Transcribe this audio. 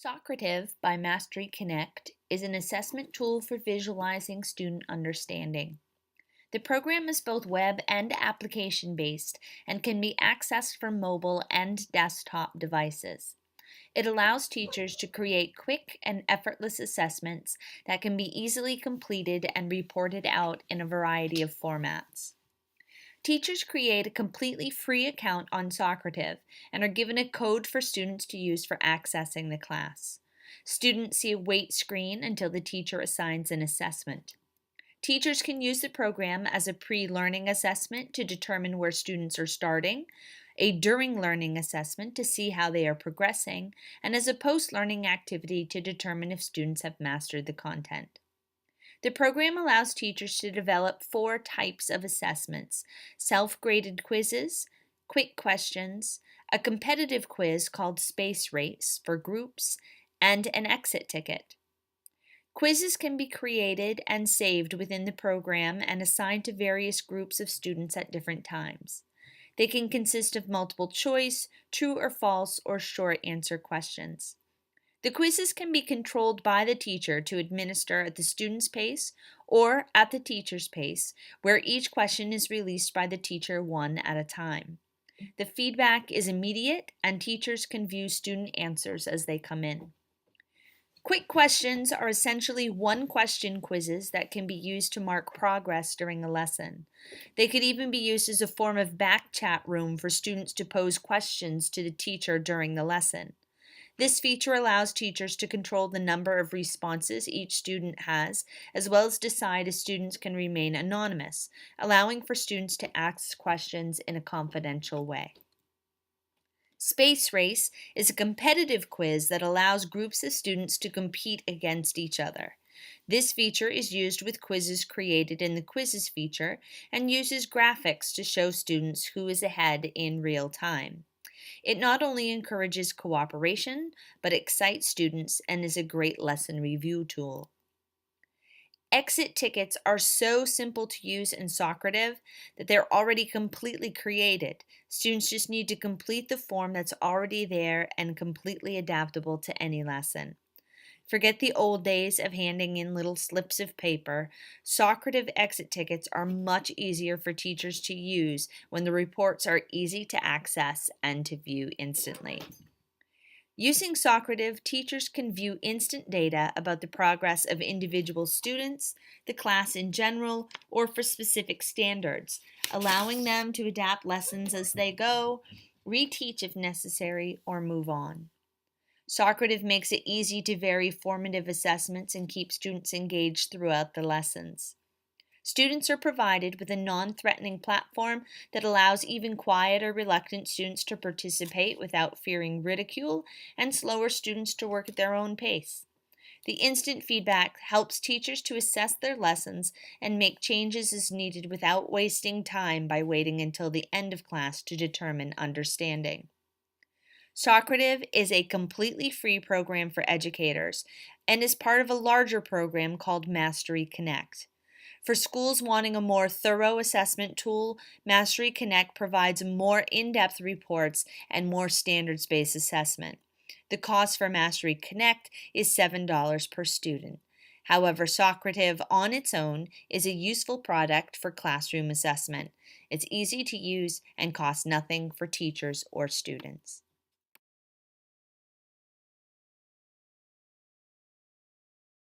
Socrative by Mastery Connect is an assessment tool for visualizing student understanding. The program is both web and application based and can be accessed from mobile and desktop devices. It allows teachers to create quick and effortless assessments that can be easily completed and reported out in a variety of formats. Teachers create a completely free account on Socrative and are given a code for students to use for accessing the class. Students see a wait screen until the teacher assigns an assessment. Teachers can use the program as a pre-learning assessment to determine where students are starting, a during learning assessment to see how they are progressing, and as a post-learning activity to determine if students have mastered the content. The program allows teachers to develop 4 types of assessments: self-graded quizzes, quick questions, a competitive quiz called Space Race for groups, and an exit ticket. Quizzes can be created and saved within the program and assigned to various groups of students at different times. They can consist of multiple choice, true or false, or short answer questions. The quizzes can be controlled by the teacher to administer at the student's pace or at the teacher's pace, where each question is released by the teacher one at a time. The feedback is immediate, and teachers can view student answers as they come in. Quick questions are essentially one-question quizzes that can be used to mark progress during a lesson. They could even be used as a form of back chat room for students to pose questions to the teacher during the lesson. This feature allows teachers to control the number of responses each student has, as well as decide if students can remain anonymous, allowing for students to ask questions in a confidential way. Space Race is a competitive quiz that allows groups of students to compete against each other. This feature is used with quizzes created in the Quizzes feature and uses graphics to show students who is ahead in real time. It not only encourages cooperation, but excites students and is a great lesson review tool. Exit tickets are so simple to use in Socrative that they're already completely created. Students just need to complete the form that's already there and completely adaptable to any lesson. Forget the old days of handing in little slips of paper. Socrative exit tickets are much easier for teachers to use when the reports are easy to access and to view instantly. Using Socrative, teachers can view instant data about the progress of individual students, the class in general, or for specific standards, allowing them to adapt lessons as they go, reteach if necessary, or move on. Socrative makes it easy to vary formative assessments and keep students engaged throughout the lessons. Students are provided with a non-threatening platform that allows even quiet or reluctant students to participate without fearing ridicule, and slower students to work at their own pace. The instant feedback helps teachers to assess their lessons and make changes as needed without wasting time by waiting until the end of class to determine understanding. Socrative is a completely free program for educators and is part of a larger program called Mastery Connect. For schools wanting a more thorough assessment tool, Mastery Connect provides more in-depth reports and more standards-based assessment. The cost for Mastery Connect is $7 per student. However, Socrative on its own is a useful product for classroom assessment. It's easy to use and costs nothing for teachers or students.